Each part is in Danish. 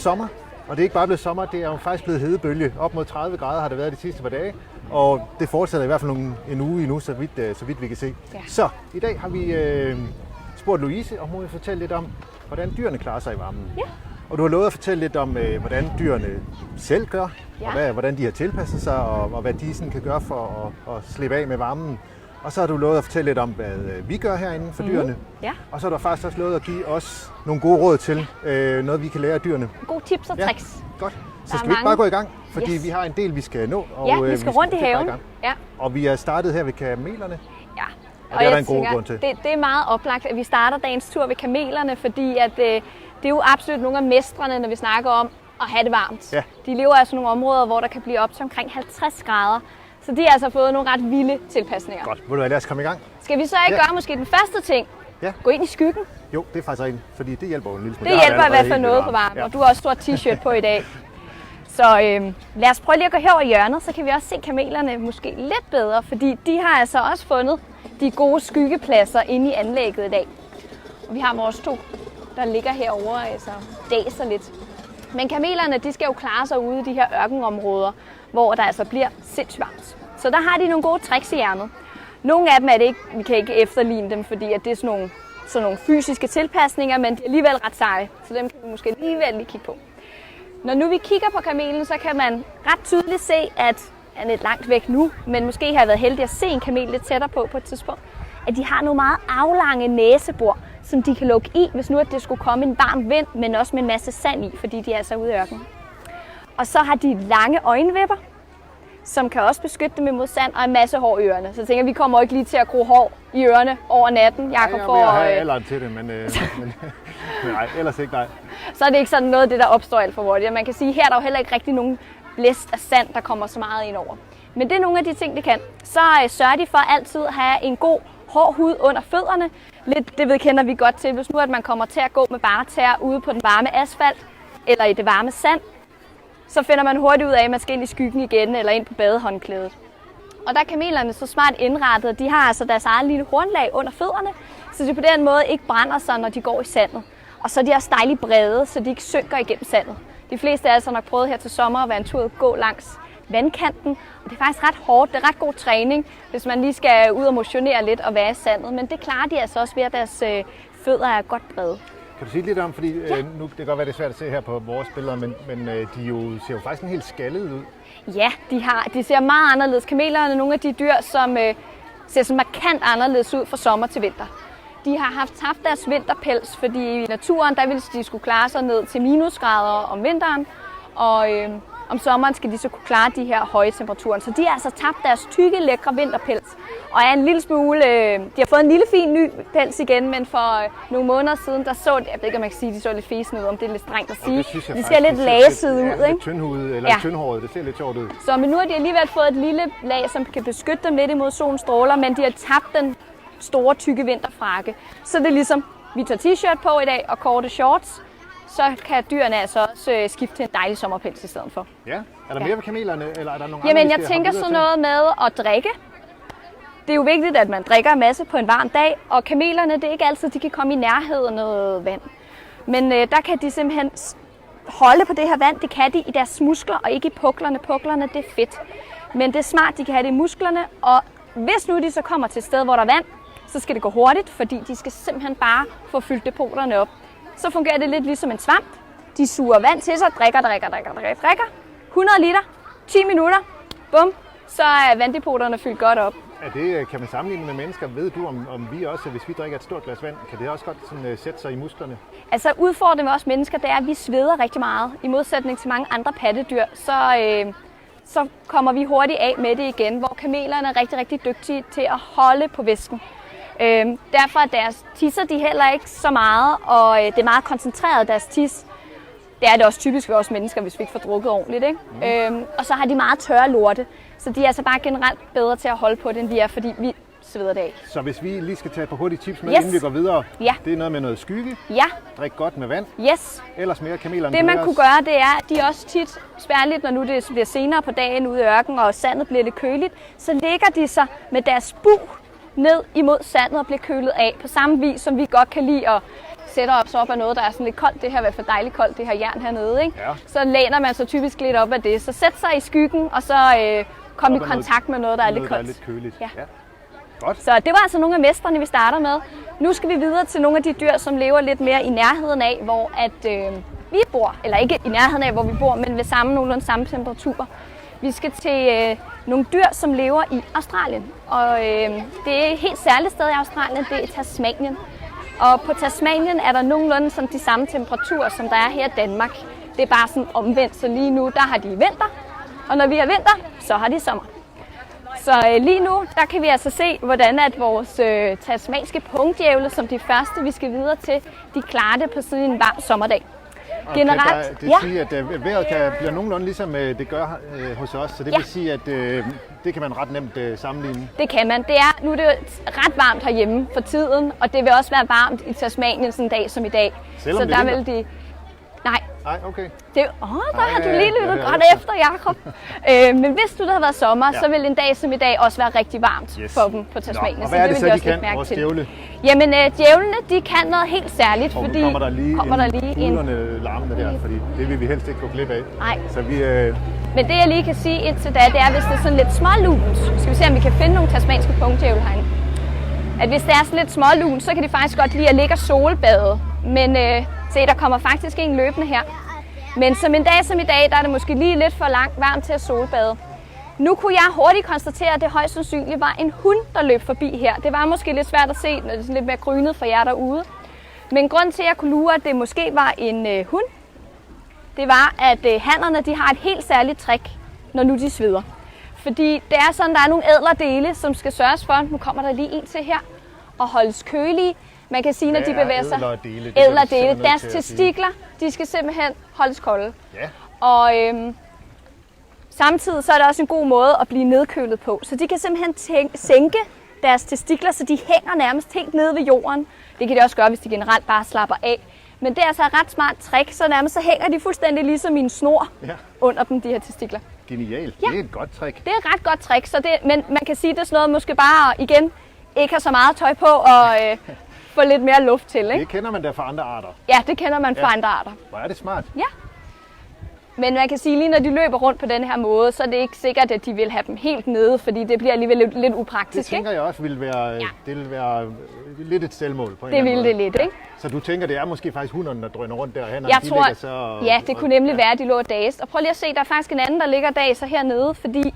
Sommer, og det er ikke bare blevet sommer, det er jo faktisk blevet hedebølge. Op mod 30 grader har det været de sidste par dage, og det fortsætter i hvert fald en uge endnu, så vidt vi kan se. Ja. Så i dag har vi spurgt Louise, om hun vil fortælle lidt om, hvordan dyrene klarer sig i varmen. Ja. Og du har lovet at fortælle lidt om, hvordan dyrene selv gør, og hvordan de har tilpasset sig, og hvad de sådan kan gøre for at slippe af med varmen. Og så har du lovet at fortælle lidt om, hvad vi gør herinde for dyrene. Ja. Og så har du faktisk også lovet at give os nogle gode råd til noget, vi kan lære af dyrene. Gode tips og tricks. Ja, godt. Så skal vi ikke bare gå i gang? Fordi vi har en del, vi skal nå. Og, vi skal rundt i haven. Ja. Og vi er startet her ved kamelerne. Ja. Og det er der en god grund til. Det er meget oplagt, at vi starter dagens tur ved kamelerne, fordi at, det er jo absolut nogle af mestrene, når vi snakker om at have det varmt. Ja. De lever altså i nogle områder, hvor der kan blive op til omkring 50 grader. Så de har altså fået nogle ret vilde tilpasninger. Godt. Vil du lad os komme i gang? Skal vi så ikke gøre måske den første ting? Ja. Gå ind i skyggen? Jo, det er faktisk rigtigt, fordi det hjælper jo en lille smule. Det hjælper i hvert fald noget på varmen, og du har også stor t-shirt på i dag. Så lad os prøve lige at gå herover i hjørnet, så kan vi også se kamelerne måske lidt bedre, fordi de har altså også fundet de gode skyggepladser inde i anlægget i dag. Og vi har vores to, der ligger herovre, altså dæser lidt. Men kamelerne, de skal jo klare sig ude i de her ørkenområder, hvor der altså bliver sindssygt varmt. Så der har de nogle gode tricks i hjernet. Nogle af dem er det ikke, vi kan ikke efterligne dem, fordi at det er sådan nogle fysiske tilpasninger, men de er alligevel ret seje. Så dem kan vi måske alligevel lige kigge på. Når nu vi kigger på kamelen, så kan man ret tydeligt se, at han er lidt langt væk nu, men måske har jeg været heldig at se en kamel lidt tættere på et tidspunkt, at de har nogle meget aflange næsebor, som de kan lukke i, hvis nu at det skulle komme en varm vind, men også med en masse sand i, fordi de er så ude i ørkenen. Og så har de lange øjenvipper, som kan også beskytte dem imod sand, og en masse hår i ørerne. Så jeg tænker, vi kommer ikke lige til at gro hår i ørerne over natten, Jakob. Jeg har alderen til det, men nej, ellers ikke, nej. Så er det ikke sådan noget af det, der opstår alt for hurtigt. Man kan sige, her er der jo heller ikke rigtig nogen blæst af sand, der kommer så meget ind over. Men det er nogle af de ting, de kan. Så sørger de for altid at have en god hård hud under fødderne. Lidt det vedkender vi godt til, hvis nu at man kommer til at gå med bare tæer ude på den varme asfalt, eller i det varme sand, så finder man hurtigt ud af, at man skal ind i skyggen igen, eller ind på badehåndklædet. Og der er kamelerne så smart indrettet, de har altså deres eget lille hornlag under fødderne, så de på den måde ikke brænder sig, når de går i sandet. Og så er de også dejligt brede, så de ikke synker igennem sandet. De fleste af os har nok prøvet her til sommer at være en tur at gå langs vandkanten, og det er faktisk ret hårdt, det er ret god træning, hvis man lige skal ud og motionere lidt og være i sandet, men det klarer de altså også ved, at deres fødder er godt brede. Kan du sige lidt om, fordi nu det kan godt være, det er svært at se her på vores billeder, men de ser jo faktisk en helt skaldet ud. Ja, de ser meget anderledes. Kamelerne er nogle af de dyr, som ser så markant anderledes ud fra sommer til vinter. De har haft deres vinterpels, fordi i naturen der ville de skulle klare sig ned til minusgrader om vinteren, og om sommeren skal de så kunne klare de her høje temperaturer. Så de har altså tabt deres tykke, lækre vinterpels, og er en lille smule, de har fået en lille fin ny pels igen, men for nogle måneder siden, der så, jeg ved ikke om jeg kan sige, de så lidt fæsende ud, om det er lidt strengt at sige. De ser lidt laset ud, ikke? Lidt tyndhudet eller tyndhåret, det ser lidt sjovt ud. Så men nu har de alligevel fået et lille lag, som kan beskytte dem lidt imod solens stråler, men de har tabt den store, tykke vinterfrakke. Så det er ligesom, vi tager t-shirt på i dag og korte shorts, så kan dyrene altså også skifte til en dejlig sommerpels i stedet for. Ja, er der mere ved kamelerne, eller er der nogle andre, jeg tænker sådan noget med at drikke. Det er jo vigtigt, at man drikker en masse på en varm dag, og kamelerne, det er ikke altid, de kan komme i nærheden af noget vand. Men der kan de simpelthen holde på det her vand, det kan de i deres muskler, og ikke i puklerne. Puklerne, det er fedt. Men det er smart, de kan have det i musklerne, og hvis nu de så kommer til et sted, hvor der er vand, så skal det gå hurtigt, fordi de skal simpelthen bare få fyldt depoterne op. Så fungerer det lidt ligesom en svamp. De suger vand til sig, drikker. 100 liter, 10 minutter, bum, så er vanddepoterne fyldt godt op. Kan man sammenligne med mennesker? Ved du, om vi også, hvis vi drikker et stort glas vand, kan det også godt sådan, sætte sig i musklerne? Altså udfordringen med os mennesker, det er, at vi sveder rigtig meget. I modsætning til mange andre pattedyr, så kommer vi hurtigt af med det igen, hvor kamelerne er rigtig, rigtig dygtige til at holde på væsken. Derfor er deres tisser de heller ikke så meget, og det er meget koncentreret deres tis. Det er det også typisk for os mennesker, hvis vi ikke får drukket ordentligt, ikke? Og så har de meget tørre lorte, så de er altså bare generelt bedre til at holde på det, end vi er, fordi vi sveder det af. Så hvis vi lige skal tage på hurtige tips med, inden vi går videre, det er noget med noget skygge, drik godt med vand, ellers mere kamelerne. Det man kunne gøre, det er, at de også tit, spærligt når nu det bliver senere på dagen ude i ørkenen, og sandet bliver lidt køligt, så lægger de sig med deres bug ned imod sandet og bliver kølet af, på samme vis som vi godt kan lide at sætter op af noget, der er sådan lidt koldt. Det her er i hvert fald dejligt koldt, det her jern hernede, ikke? Ja. Så læner man så typisk lidt op af det. Så sæt sig i skyggen, og så kom i kontakt med noget, der er lidt koldt. Der er lidt køligt. Ja. Godt. Så det var altså nogle af mestrene, vi starter med. Nu skal vi videre til nogle af de dyr, som lever lidt mere i nærheden af, hvor vi bor. Eller ikke i nærheden af, hvor vi bor, men ved nogenlunde samme temperatur. Vi skal til nogle dyr, som lever i Australien. Og det er et helt særligt sted i Australien, det er Tasmanien. Og på Tasmanien er der nogenlunde sådan de samme temperaturer, som der er her i Danmark. Det er bare sådan omvendt, så lige nu der har de vinter, og når vi har vinter, så har de sommer. Så lige nu, der kan vi altså se, hvordan at vores tasmanske pungdjævle, som de første, vi skal videre til, de klarer det på sådan en varm sommerdag. Generelt, det siger, at vejret bliver nogenlunde ligesom det gør hos os, så det vil sige, at det kan man ret nemt sammenligne. Det kan man. Nu er det ret varmt herhjemme for tiden, og det vil også være varmt i Tasmanien sådan en dag som i dag. Selvom så det der vil de... Nej, okay. Der har du lige lyttet godt efter, Jakob. Men hvis du havde været sommer, så vil en dag som i dag også være rigtig varmt for dem på Tasmanien. Og hvad er det så, de kan, vores djævle? Jamen, djævlene, de kan noget helt særligt, og fordi... kommer der lige en larmende der, fordi det vil vi helst ikke gå glip af. Nej. Så vi, Men det, jeg lige kan sige indtil da, det er, hvis det er sådan lidt smålunt. Skal vi se, om vi kan finde nogle tasmanske pungdjævle herinde. At hvis det er sådan lidt smålunt, så kan de faktisk godt lide at ligge og solbade. Men se, der kommer faktisk en løbende her. Men som en dag som i dag, der er det måske lige lidt for varmt til at solbade. Nu kunne jeg hurtigt konstatere, at det højst sandsynligt var en hund, der løb forbi her. Det var måske lidt svært at se, når det er lidt mere grynet for jer derude. Men grund til, at jeg kunne lure, at det måske var en hund, det var, at hannerne de har et helt særligt trick, når nu de sveder. Fordi det er sådan, der er nogle ædler dele, som skal sørges for. Nu kommer der lige en til her. Og holdes kølige. Man kan sige, når de bevæger sig. Ædler dele. Deres testikler, de skal simpelthen holdes kolde. Ja. Og samtidig så er det også en god måde at blive nedkølet på. Så de kan simpelthen sænke deres testikler, så de hænger nærmest helt nede ved jorden. Det kan de også gøre, hvis de generelt bare slapper af. Men det er altså et ret smart trick, så nærmest så hænger de fuldstændig ligesom i en snor under dem, de her testikler. Genialt. Ja. Det er et godt trick. Det er et ret godt trick, men man kan sige, det er sådan noget, måske bare igen ikke har så meget tøj på og få lidt mere luft til. Ikke? Det kender man da fra andre arter. Ja, det kender man fra andre arter. Hvor er det smart. Ja. Men man kan sige, lige når de løber rundt på den her måde, så er det ikke sikkert, at de vil have dem helt nede, fordi det bliver alligevel lidt upraktisk. Det tænker jeg også ville være, det vil være lidt et selvmål på en det ville det lidt, ikke? Så du tænker, det er måske faktisk hunderne, der drøner rundt der, og hannerne, jeg de tror, ligger så... Ja, det kunne nemlig være, at de lå og daste. Og prøv lige at se, der er faktisk en anden, der ligger og daser hernede, fordi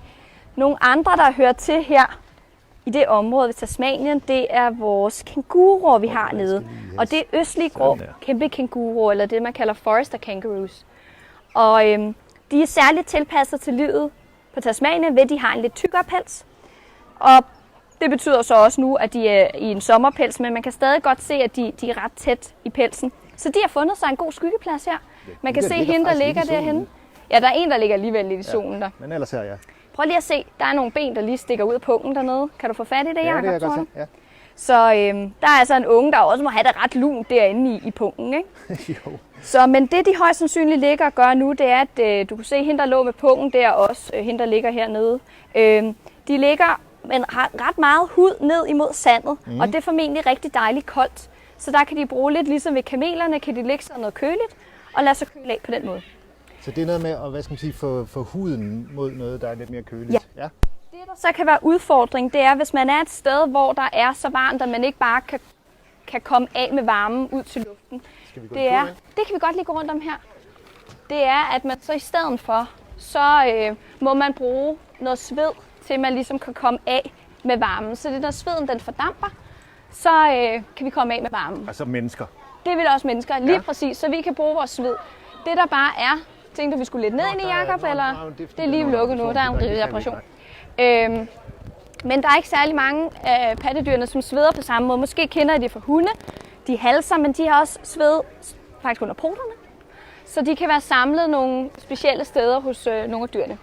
nogle andre, der hører til her i det område ved Tasmanien, det er vores kænguruer, vi har nede. Og det er østlige grå kæmpe kænguruer, eller det, man kalder forester kangaroos. Og de er særligt tilpasset til livet på Tasmanien, ved at de har en lidt tykkere pels. Og det betyder så også nu, at de er i en sommerpels, men man kan stadig godt se, at de er ret tæt i pelsen. Så de har fundet sig en god skyggeplads her. Man kan se hende, der ligger derhenne. Ja, der er en, der ligger alligevel lidt i solen der. Men ellers her, ja. Prøv lige at se, der er nogle ben, der lige stikker ud af pungen dernede. Kan du få fat i det, Jacob? Ja, det er godt se. Ja. Så der er altså en unge, der også må have det ret lunt derinde i pungen, ikke? Jo. Så, men det, de højst sandsynligt ligger og gør nu, det er, at du kan se hende, der lå med pungen der også, hende, der ligger hernede. De ligger men har ret meget hud ned imod sandet, og det er formentlig rigtig dejligt koldt. Så der kan de bruge lidt, ligesom ved kamelerne, kan de lægge sig noget køligt og lade sig køle af på den måde. Så det er noget med at, hvad skal man sige, få huden mod noget, der er lidt mere køligt? Ja. Det, der så kan være udfordring, det er, hvis man er et sted, hvor der er så varmt, at man ikke bare kan komme af med varmen ud til luften. Det kan vi godt lige gå rundt om her. Det er, at man så i stedet for, så må man bruge noget sved, til man ligesom kan komme af med varmen. Så det når sveden den fordamper, så kan vi komme af med varmen. Altså mennesker? Det vil også mennesker, lige præcis, så vi kan bruge vores sved. Det der bare er, tænkte du, vi skulle lidt ned ind i, Jacob, eller? Det er lige lukket nu, der er en reparation. Men der er ikke særlig mange af pattedyrene, som sveder på samme måde. Måske kender I det fra hunde. De halser, men de har også sved faktisk under poterne. Så de kan være samlet nogle specielle steder hos nogle af dyrene.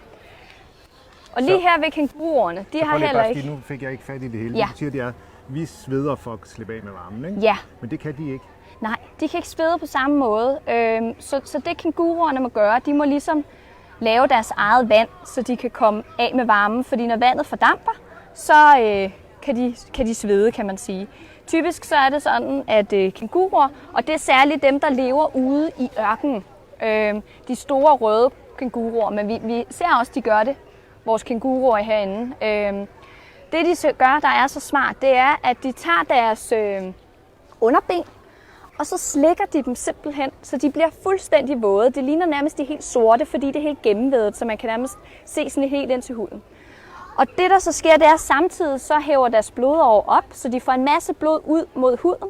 Og lige her ved kænguruerne, de har heller ikke... Nu fik jeg ikke fat i det hele. Ja. Du siger, at vi sveder for at slippe af med varmen, ikke? Ja. Men det kan de ikke. Nej, de kan ikke svede på samme måde. Så det kænguruerne må gøre, de må ligesom lave deres eget vand, så de kan komme af med varmen. Fordi når vandet fordamper, så kan de svede, kan man sige. Typisk så er det sådan, at kænguruer, og det er særligt dem, der lever ude i ørkenen, de store røde kænguruer, men vi ser også, de gør det, vores kænguruer herinde. Det de gør, der er så smart, det er, at de tager deres underben, og så slikker de dem simpelthen, så de bliver fuldstændig våde. Det ligner nærmest de helt sorte, fordi det er helt gennemvædet, så man kan nærmest se sådan helt ind til huden. Og det, der så sker, det er, at samtidig så hæver deres blodår op, så de får en masse blod ud mod huden.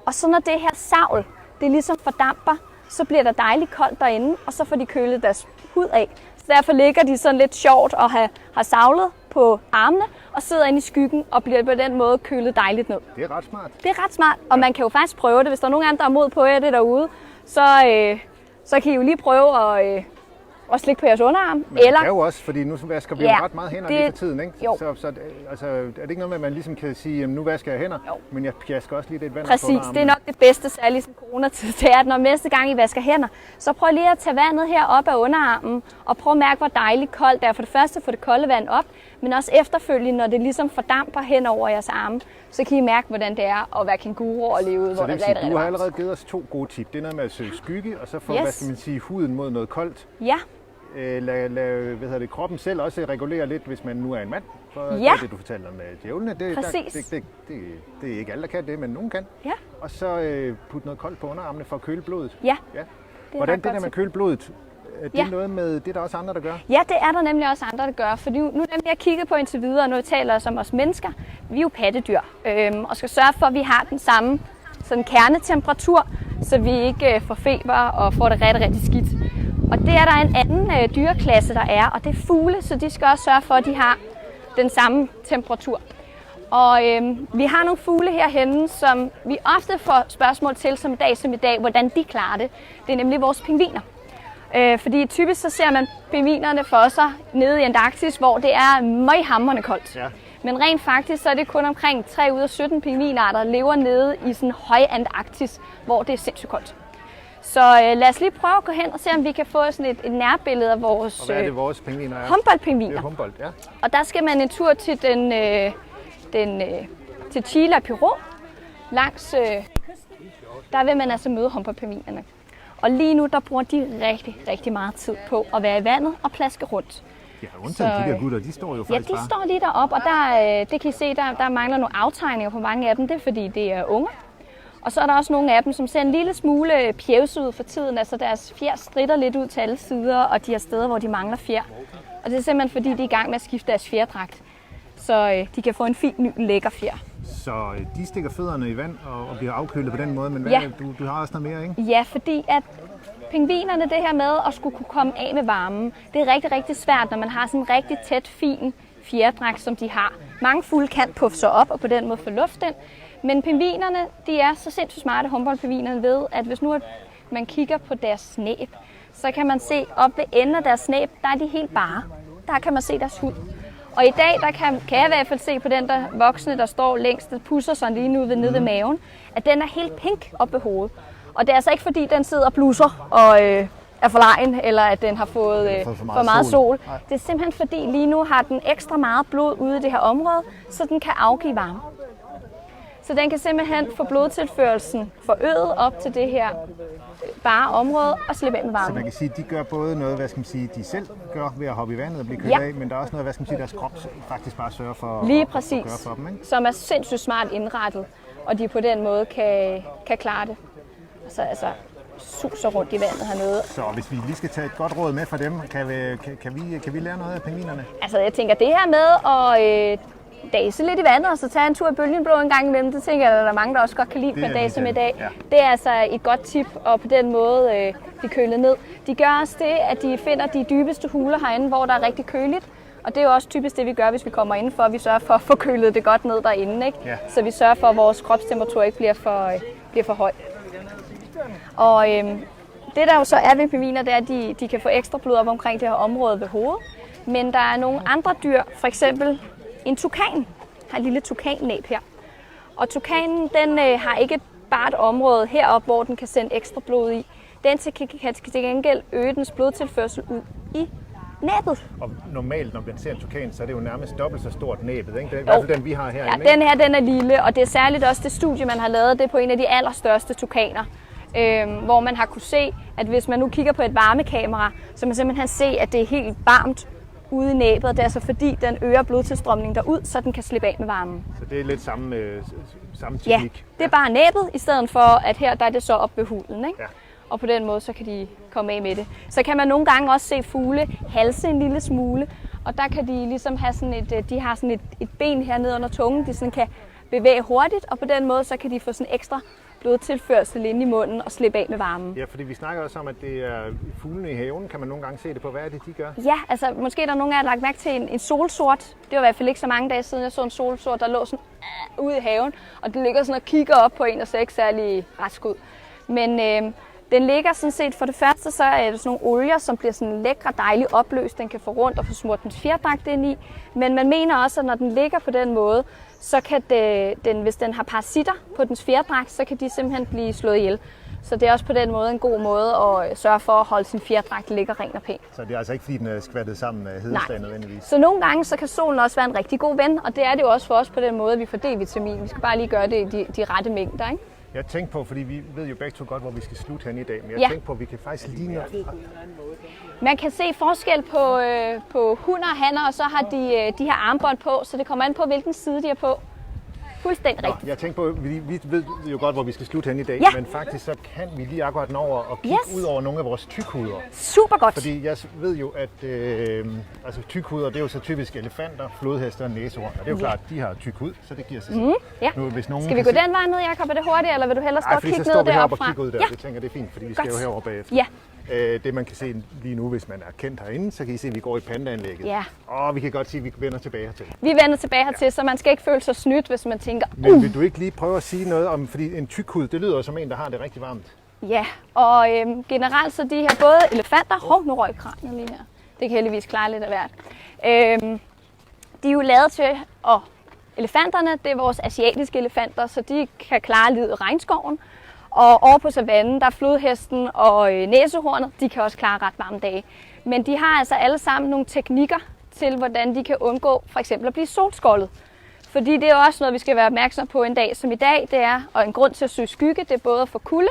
Og så når det her savl, det ligesom fordamper, så bliver der dejligt koldt derinde, og så får de kølet deres hud af. Så derfor ligger de sådan lidt sjovt og har savlet på armene, og sidder inde i skyggen og bliver på den måde kølet dejligt ned. Det er ret smart. Det er ret smart, og man kan jo faktisk prøve det. Hvis der er nogen andre, der er mod på jer det derude, så kan I jo lige prøve at slikke på jeres underarm. Men eller... det er jo også, fordi nu vasker vi jo ret meget hænder lige for tiden, ikke? Jo. Så altså, er det ikke noget med, at man ligesom kan sige, nu vasker jeg hænder, men jeg pjasker også lige lidt vand Præcis, på underarmen? Det er nok det bedste, særligt som coronatid, det er, at når næste gang I vasker hænder, så prøv lige at tage vandet her op af underarmen, og prøv at mærke, hvor dejligt koldt det er. For det første få det kolde vand op, men også efterfølgende, når det ligesom fordamper hen over jeres arme, så kan I mærke, hvordan det er at være kænguru og leve ude, hvor det er rigtig du har allerede givet os 2 gode tip. Det er noget med at søge skygge, og så få, hvad skal man sige, huden mod noget koldt. Ja. Lad kroppen selv også regulere lidt, hvis man nu er en mand. For det, du fortalte om djævlene, det er ikke alle, der kan det, men nogen kan. Ja. Og så putte noget koldt på underarmene for at køle blodet. Ja. Hvordan det der med at køle blodet, er det noget med, det er der også andre, der gør? Ja, det er der nemlig også andre, der gør. For nu dem, jeg kigger på indtil videre, og nu taler jeg som os mennesker, vi er jo pattedyr, og skal sørge for, at vi har den samme sådan kernetemperatur, så vi ikke får feber og får det rigtig, rigtig skidt. Og det er der en anden dyreklasse, der er, og det er fugle, så de skal også sørge for, at de har den samme temperatur. Og vi har nogle fugle herhenne, som vi ofte får spørgsmål til som i dag, hvordan de klarer det. Det er nemlig vores pingviner. Fordi typisk så ser man pingvinerne for sig nede i Antarktis, hvor det er møghamrende koldt. Ja. Men rent faktisk så er det kun omkring 3 ud af 17 pingvinarter, der lever nede i sådan høj Antarktis, hvor det er sindssygt koldt. Så lad os lige prøve at gå hen og se, om vi kan få sådan et nærbillede af vores, og hvad er det, vores pingviner er? Humboldt-pingviner. Det er Humboldt, ja. Og der skal man en tur til til Chile og Peru. Langs kysten, der vil man altså møde Humboldt-pingvinerne. Og lige nu, der bruger de rigtig, rigtig meget tid på at være i vandet og plaske rundt. Ja, undtagen de der gutter, de står jo faktisk bare. Ja, de står lige deroppe, og det kan I se, der mangler nogle aftegninger på mange af dem. Det er fordi, det er unge. Og så er der også nogle af dem, som ser en lille smule pjevse ud for tiden. Altså deres fjer stritter lidt ud til alle sider, og de har steder, hvor de mangler fjer. Og det er simpelthen fordi, de er i gang med at skifte deres fjerdragt. Så de kan få en fin, ny, lækker fjer. Så de stikker fødderne i vand og bliver afkølet på den måde, men du har også noget mere, ikke? Ja, fordi at pingvinerne, det her med at skulle kunne komme af med varmen, det er rigtig, rigtig svært, når man har sådan en rigtig tæt, fin fjerdragt, som de har. Mange fugle kan puffe sig op og på den måde få luft ind. Men pingvinerne, de er så sindssygt smarte, Humboldt-pingvinerne, ved, at hvis nu man kigger på deres snæb, så kan man se op ved enden af deres snæb, der er de helt bare. Der kan man se deres hud. Og i dag, der kan jeg i hvert fald se på den der voksne, der står længst, der pusser sig lige nu nede ved maven, at den er helt pink op ved hovedet. Og det er altså ikke fordi, den sidder og blusser og er forlegen, eller at den har fået for meget sol. Det er simpelthen fordi, lige nu har den ekstra meget blod ude i det her område, så den kan afgive varme. Så den kan simpelthen få blodtilførelsen forøget op til det her bare område og slippe af med varmen. Så man kan sige, at de gør både noget, hvad skal man sige, de selv gør ved at hoppe i vandet og blive kølet af, men der er også noget, hvad skal man sige, deres krop faktisk bare sørger for lige at præcis, gøre for dem, ikke? Som er sindssygt smart indrettet, og de på den måde kan klare det. Så altså suser rundt i vandet hernede. Så hvis vi lige skal tage et godt råd med fra dem, kan vi lære noget af pingvinerne? Altså jeg tænker, det her med at dase lidt i vandet, og så tage en tur i Bølgenblå en gang imellem, det tænker jeg, at der er mange, der også godt kan lide at dase med i dag. Ja. Det er altså et godt tip, og på den måde de køler ned. De gør også det, at de finder de dybeste huler herinde, hvor der er rigtig køligt. Og det er jo også typisk det, vi gør, hvis vi kommer indenfor. Vi sørger for at få kølet det godt ned derinde, ikke? Ja. Så vi sørger for, at vores kropstemperatur ikke bliver for høj. Og det der jo så er ved pingviner, det er, at de kan få ekstra blod op omkring det her område ved hovedet. Men der er nogle andre dyr, for eksempel en tukan, har et lille tukannæb her. Og tukanen, den har ikke bare et område heroppe, hvor den kan sende ekstra blod i. Den kan til gengæld øge dens blodtilførsel ud i næbet. Og normalt, når man ser en tukan, så er det jo nærmest dobbelt så stort næbet, ikke? Det er i hvert fald den, vi har herinde. Ja, den her, den er lille, og det er særligt også det studie, man har lavet, det er på en af de allerstørste tukaner. Hvor man har kunne se, at hvis man nu kigger på et varmekamera, så man simpelthen se, at det er helt varmt ude i næbet. Det er altså fordi, den øger blodtilstrømningen derud, så den kan slippe af med varmen. Så det er lidt samme teknik? Ja, det er bare næbet, i stedet for at her der er det så op ved huden. Ikke? Ja. Og på den måde, så kan de komme af med det. Så kan man nogle gange også se fugle halse en lille smule, og der kan de ligesom have sådan de har sådan et ben her nede under tungen, de sådan kan bevæge hurtigt, og på den måde, så kan de få sådan ekstra blodtilførsel ind i munden og slippe af med varmen. Ja, fordi vi snakker også om, at det er fuglene i haven. Kan man nogle gange se det på? Hvad er det, de gør? Ja, altså måske der er nogen af jer, der har lagt mærke til en solsort. Det var i hvert fald ikke så mange dage siden, jeg så en solsort, der lå sådan ude i haven. Og den ligger sådan og kigger op på en og ser ikke særlig rask ud. Men den ligger sådan set, for det første, så er det sådan nogle olier, som bliver sådan lækre, dejligt opløst. Den kan få rundt og få smurt dens fjerdragt ind i. Men man mener også, at når den ligger på den måde, så kan den, hvis den har parasitter på dens fjerdragt, så kan de simpelthen blive slået ihjel. Så det er også på den måde en god måde at sørge for at holde sin fjerdragt lækker, ren og pæn. Så det er altså ikke, fordi den er skvattet sammen med hedeslag nødvendigvis? Så nogle gange så kan solen også være en rigtig god ven, og det er det jo også for os på den måde, at vi får D-vitamin. Vi skal bare lige gøre det i de rette mængder, ikke? Jeg tænkte på, fordi vi ved jo begge to godt, hvor vi skal slutte hen i dag, men jeg tænkte på, at vi kan faktisk lige nå. Man kan se forskel på hunner og hanner, og så har de her armbånd på, så det kommer an på, hvilken side de er på. Fuldstændig rigtigt. Jeg tænkte på, vi ved jo godt, hvor vi skal slutte hen i dag, men faktisk så kan vi lige akkurat nå over og kigge ud over nogle af vores tykhuder. Super godt. Fordi jeg ved jo, at tykhuder, det er jo så typisk elefanter, flodheste og næsehorn. Og det er jo klart, at de har tyk hud, så det giver sig selv. Ja. Nu, hvis nogen skal vi gå den vej ned, Jacob? Er det hurtigt, eller vil du hellere stå og kigge ned deroppe fra? Nej, fordi så står vi heroppe og kigger ud der. Jeg tænker, det er fint, fordi vi skal jo herover bagefter. Ja. Det man kan se lige nu, hvis man er kendt herinde, så kan I se, at vi går i pandaanlægget. Ja. Og vi kan godt sige, at vi vender tilbage hertil. Vi vender tilbage hertil, så man skal ikke føle sig snydt, hvis man tænker, Men vil du ikke lige prøve at sige noget om, fordi en tykhud, det lyder som en, der har det rigtig varmt. Ja, og generelt så de her både elefanter, nu røg kraniet lige her, det kan heldigvis klare lidt af hvert. De er jo lavet til, og elefanterne, det er vores asiatiske elefanter, så de kan klare livet i regnskoven. Og over på savannen, der er flodhesten og næsehornet, de kan også klare ret varme dage. Men de har altså alle sammen nogle teknikker til, hvordan de kan undgå for eksempel at blive solskoldet. Fordi det er også noget, vi skal være opmærksom på en dag som i dag, det er, og en grund til at søge skygge, det er både at få kulde,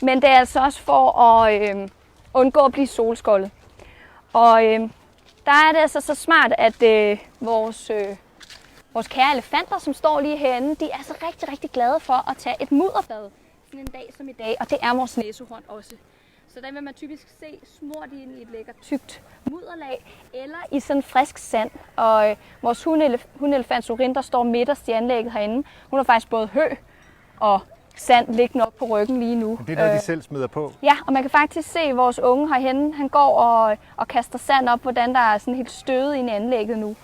men det er altså også for at undgå at blive solskoldet. Og der er det altså så smart, at vores kære elefanter, som står lige herinde, de er så rigtig, rigtig glade for at tage et mudderbad. En dag som i dag, og det er vores næsehorn også. Så der vil man typisk se smurt ind i et lækkert tykt mudderlag, eller i sådan frisk sand. Og vores hundelefant Sorin, der står midterst i anlægget herinde, hun har faktisk både hø og sand liggende op på ryggen lige nu. Det er noget, de selv smider på? Ja, og man kan faktisk se vores unge herhenne, han går og kaster sand op, hvordan der er sådan helt støvet ind i anlægget nu.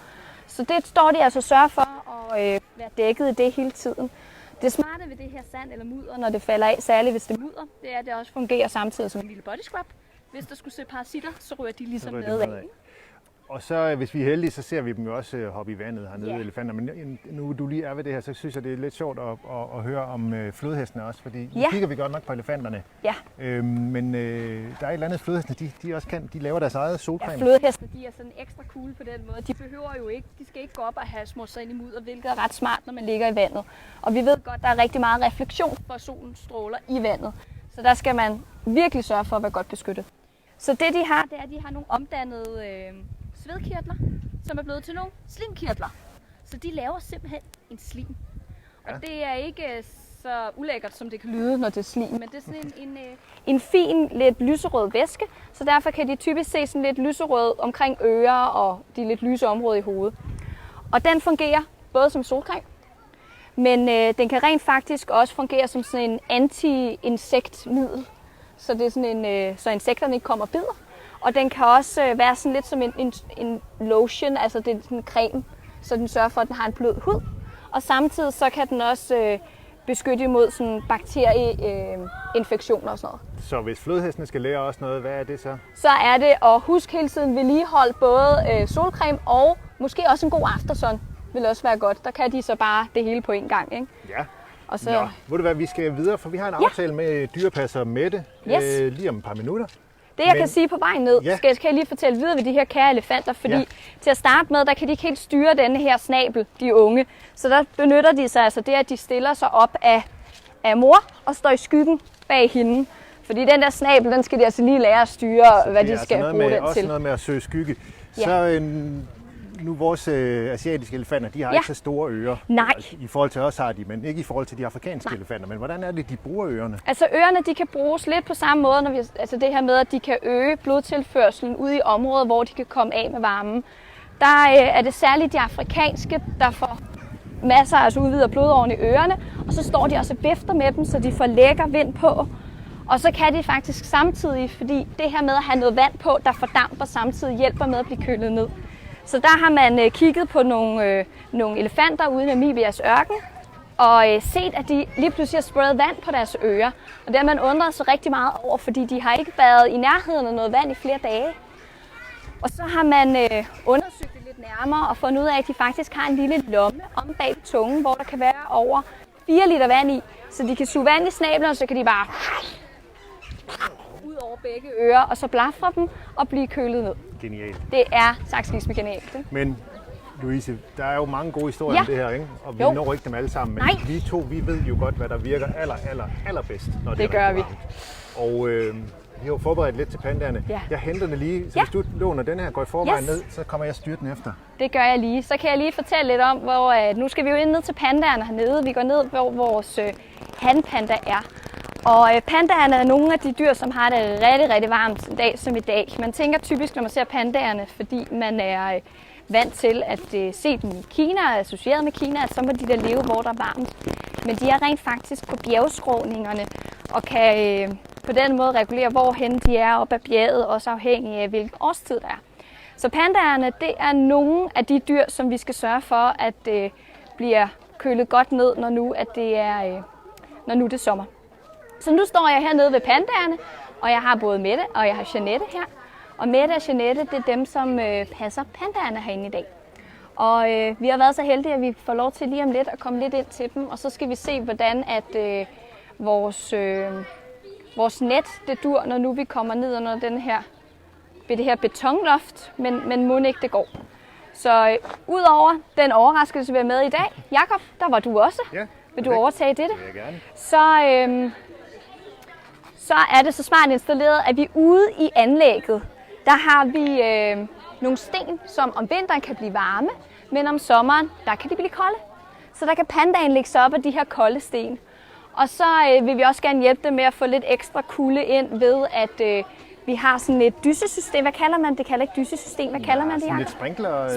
Så det står de altså sørge for at være dækket i det hele tiden. Det smarte ved det her sand eller mudder, når det falder af, særligt hvis det er mudder, det er, at det også fungerer samtidig som en lille body scrub. Hvis der skulle se parasitter, så ryger de ligesom med af. Og så hvis vi er heldige, så ser vi dem jo også hoppe i vandet hernede, elefanter. Men nu du lige er ved det her, så synes jeg, det er lidt sjovt at høre om flodhestene også, fordi nu kigger vi godt nok på elefanterne. Ja. Men der er et eller andet flodhestene, de også kan, de laver deres eget solcreme. Ja, flodhestene, de er sådan ekstra cool på den måde. De behøver jo ikke, de skal ikke gå op og have smurt sig ind i mudder, hvilket er ret smart, når man ligger i vandet. Og vi ved godt, der er rigtig meget refleksion fra solens stråler i vandet. Så der skal man virkelig sørge for at være godt beskyttet. Så det de har, det er, at de har nogle omdannede svedkirtler, som er blevet til nogle slimkirtler. Så de laver simpelthen en slim. Og det er ikke så ulækkert, som det kan lyde, når det er slim, men det er sådan en fin, lidt lyserød væske, så derfor kan de typisk se sådan lidt lyserød omkring ører og de lidt lyse områder i hovedet. Og den fungerer både som solcreme, men den kan rent faktisk også fungere som sådan en anti-insektmiddel, så det er sådan så insekterne ikke kommer og bider. Og den kan også være sådan lidt som en lotion, altså det er sådan en creme, så den sørger for, at den har en blød hud. Og samtidig så kan den også beskytte imod sådan bakterieinfektioner og sådan noget. Så hvis flodhestene skal lære os noget, hvad er det så? Så er det at huske hele tiden vedligeholde både solcreme og måske også en god aftersun vil også være godt. Der kan de så bare det hele på en gang, ikke? Ja. Og så... Ved du hvad, vi skal videre, for vi har en aftale med dyrepasser Mette lige om et par minutter. Det jeg kan sige på vej ned, skal jeg lige fortælle videre ved de her kære elefanter, fordi til at starte med, der kan de ikke helt styre denne her snabel, de unge. Så der benytter de sig altså det, at de stiller sig op af mor og står i skyggen bag hende. Fordi den der snabel, den skal de altså lige lære at styre, hvad de skal bruge den til. Det er også noget med at søge skygge. Så nu vores asiatiske elefanter, de har ikke så store ører. Nej. I forhold til os har de, men ikke i forhold til de afrikanske elefanter. Men hvordan er det, de bruger ørerne? Altså ørerne, de kan bruges lidt på samme måde, når altså det her med, at de kan øge blodtilførselen ude i områder, hvor de kan komme af med varmen. Der er det særligt de afrikanske, der får masser af udvidet blodårene i ørerne, og så står de også og vifter med dem, så de får lækker vind på. Og så kan de faktisk samtidig, fordi det her med at have noget vand på, der fordamper samtidig, hjælper med at blive kølet ned. Så der har man kigget på nogle elefanter ude i Namibias ørken, og set, at de lige pludselig har sprayet vand på deres ører. Og det har man undret sig rigtig meget over, fordi de har ikke været i nærheden af noget vand i flere dage. Og så har man undersøgt det lidt nærmere og fundet ud af, at de faktisk har en lille lomme om bag tungen, hvor der kan være over 4 liter vand i. Så de kan suge vand i snablen, og så kan de bare ud over begge ører, og så blafre dem og blive kølet ned. Genialt. Det er saksgis med genialt. Ikke? Men Louise, der er jo mange gode historier om det her, ikke? Og vi når ikke dem alle sammen, men vi to, vi ved jo godt, hvad der virker allerbedst, når det gør vi. Og vi har jo forberedt lidt til pandaerne. Ja. Jeg henter det lige, så hvis du låner den her, går i forvejen ned, så kommer jeg styrtende efter. Det gør jeg lige. Så kan jeg lige fortælle lidt om, hvor nu skal vi jo ind ned til pandaerne hernede. Vi går ned, hvor vores hanpanda er. Og pandaerne er nogle af de dyr, som har det rigtig, rigtig varmt en dag som i dag. Man tænker typisk, når man ser pandaerne, fordi man er vant til at se dem i Kina, associeret med Kina, at så må de der leve, hvor der er varmt. Men de er rent faktisk på bjergskråningerne og kan på den måde regulere, hvorhen de er oppe ad bjerget, også afhængig af, hvilken årstid der er. Så pandaerne, det er nogle af de dyr, som vi skal sørge for, at bliver kølet godt ned, når nu det er sommer. Så nu står jeg hernede ved pandaerne, og jeg har både Mette og jeg har Jeanette her. Og Mette og Jeanette, det er dem, som passer pandaerne herinde i dag. Og vi har været så heldige, at vi får lov til lige om lidt at komme lidt ind til dem. Og så skal vi se, hvordan at vores net, det dur, når nu vi kommer ned under ved det her betonloft, men må ikke det går. Så udover den overraskelse, vi er med i dag, Jakob, der var du også. Ja, vil du overtage det? Det vil jeg gerne. Så er det så smart installeret, at vi ude i anlægget, der har vi nogle sten, som om vinteren kan blive varme, men om sommeren, der kan de blive kolde. Så der kan pandaen lægge sig op af de her kolde sten. Og så vil vi også gerne hjælpe dem med at få lidt ekstra kulde ind ved, at vi har sådan et dysesystem. Hvad kalder man det? Det kalder ikke dysesystem. Hvad kalder man det, Jacob? Et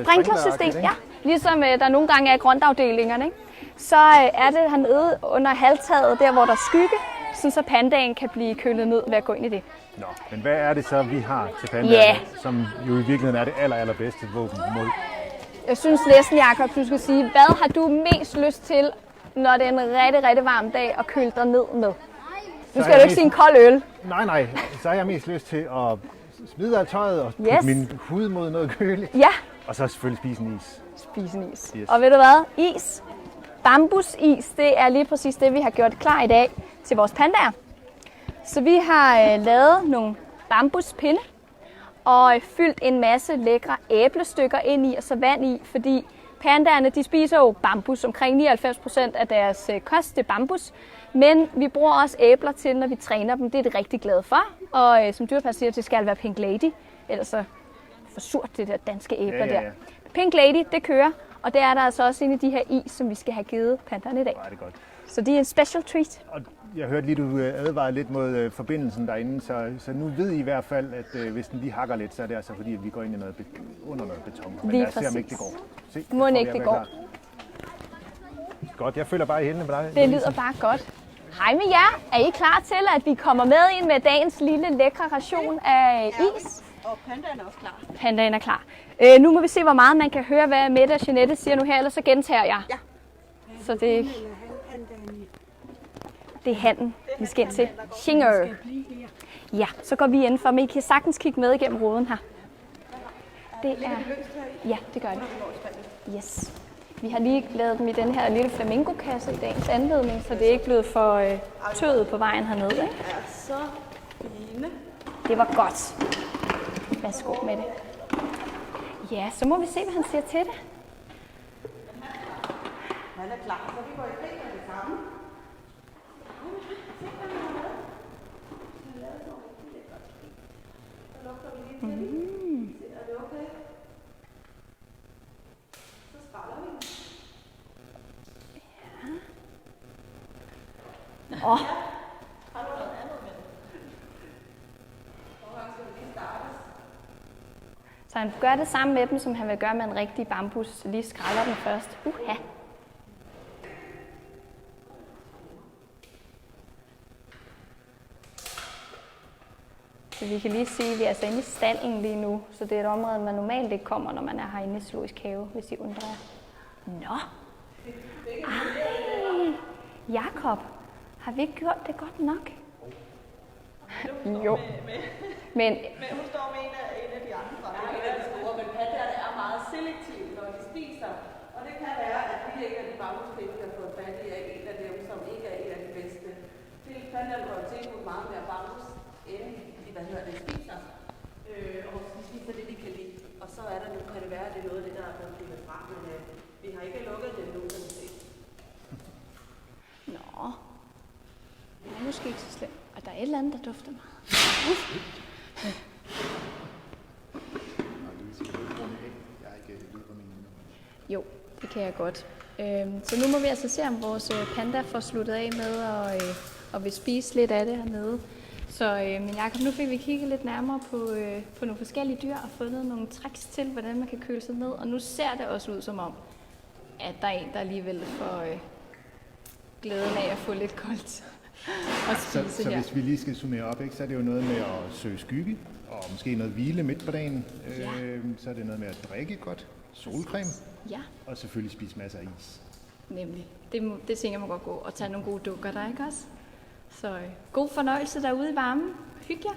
sprinklersystem, ja. Ligesom der nogle gange er grøntafdelingerne, ikke? Så er det hernede under halvtaget, der hvor der er skygge, så pandaen kan blive kølet ned ved at gå ind i det. Nå, men hvad er det så, vi har til pandaerne, som jo i virkeligheden er det allerbedste våben mod? Jeg synes næsten, Jacob, du skal sige, hvad har du mest lyst til, når det er en rigtig, rigtig varm dag, at køle dig ned med? Nu skal du ikke sige en kold øl. Nej, så har jeg mest lyst til at smide af tøjet og putte min hud mod noget køligt. Ja. Og så selvfølgelig spise en is. Yes. Og ved du hvad? Is. Bambusis, det er lige præcis det, vi har gjort klar i dag til vores pandaer. Så vi har lavet nogle bambuspinde og fyldt en masse lækre æblestykker ind i og så vand i, fordi pandaerne, de spiser jo bambus. Omkring 99% af deres kost er bambus. Men vi bruger også æbler til, når vi træner dem. Det er det rigtig glade for. Og som dyrepasser siger, det skal være Pink Lady. Ellers så for surt, det der danske æbler der. Pink Lady, det kører. Og det er der altså også inde i de her is, som vi skal have givet pandaerne i dag. Det er godt. Så det er en special treat. Og jeg hørte lige, du advarede lidt mod forbindelsen derinde, så nu ved I i hvert fald, at hvis den lige hakker lidt, så er det altså fordi, at vi går ind i under noget beton. Men lad os se, om ikke det går. Må ikke det går. Klar. Godt, jeg følger bare i hælene med dig. Det lyder bare godt. Hej med jer. Er I klar til, at vi kommer med ind med dagens lille lækre ration af is? Og pandaen er også klar. Pandaen er klar. Nu må vi se, hvor meget man kan høre, hvad Mette og Jeanette siger nu her, ellers så gentager jeg. Ja. Så det er hannen, vi skal ind til. Shinger. Ja, så går vi ind for, men I kan sagtens kigge med igennem ruden her. Det er... Ja, det gør det. Yes. Vi har lige lavet dem i den her lille flamingokasse i dagens anledning, så det er ikke blevet for tøet på vejen hernede. Ikke? Er så fine. Det var godt. Værsgo med det. Ja, så må vi se, hvad han siger til det. Han er klar, så vi går i krig med det samme. Så lugter vi lige til det. Er det okay? Så skræller vi. Åh. Har du noget andet med? Nogle gange skal vi lige startes. Så han gør det samme med dem, som han vil gøre med en rigtig bambus. Så lige skræller den først. Uha. Så vi kan lige sige, at vi er altså inde i stallen lige nu. Så det er et område, man normalt ikke kommer, når man er herinde i Zoologisk Have, hvis I undrer jer. Nå. Ej. Jakob, har vi ikke gjort det godt nok? Jo. Men hun står med en af de andre. Ja, en af de store, men pandaerne er meget selektive, når de spiser. Og det kan være, at vi ikke er de bambuspinde, der har fået fat i, er en af dem, som ikke er en af de bedste. Pandaerne får tilbudt meget mere bambus, end de spiser. Og de spiser det, de kan lide. Og så er der nu, kan det være, at det er noget af det, der er blevet klippet fra. Men vi har ikke lukket det nu, kan vi se. Nå. Det er måske ikke så slemt. Og der er et eller andet, der dufter meget. Jo, det kan jeg godt. Så nu må vi altså se, om vores panda får sluttet af med og vil spise lidt af det hernede. Så men Jacob, nu fik vi kigget lidt nærmere på nogle forskellige dyr og fundet nogle tricks til, hvordan man kan køle sig ned. Og nu ser det også ud som om, at der er en, der alligevel får glæden af at få lidt koldt. Så hvis vi lige skal summere op, ikke, så er det jo noget med at søge skygge, og måske noget hvile midt på dagen. Ja. Så er det noget med at drikke godt, solcreme, Ja, og selvfølgelig spise masser af is. nemlig. Det tænker man godt gå og tage nogle gode dukker der, ikke også? Så god fornøjelse derude i varmen. Hyg jer.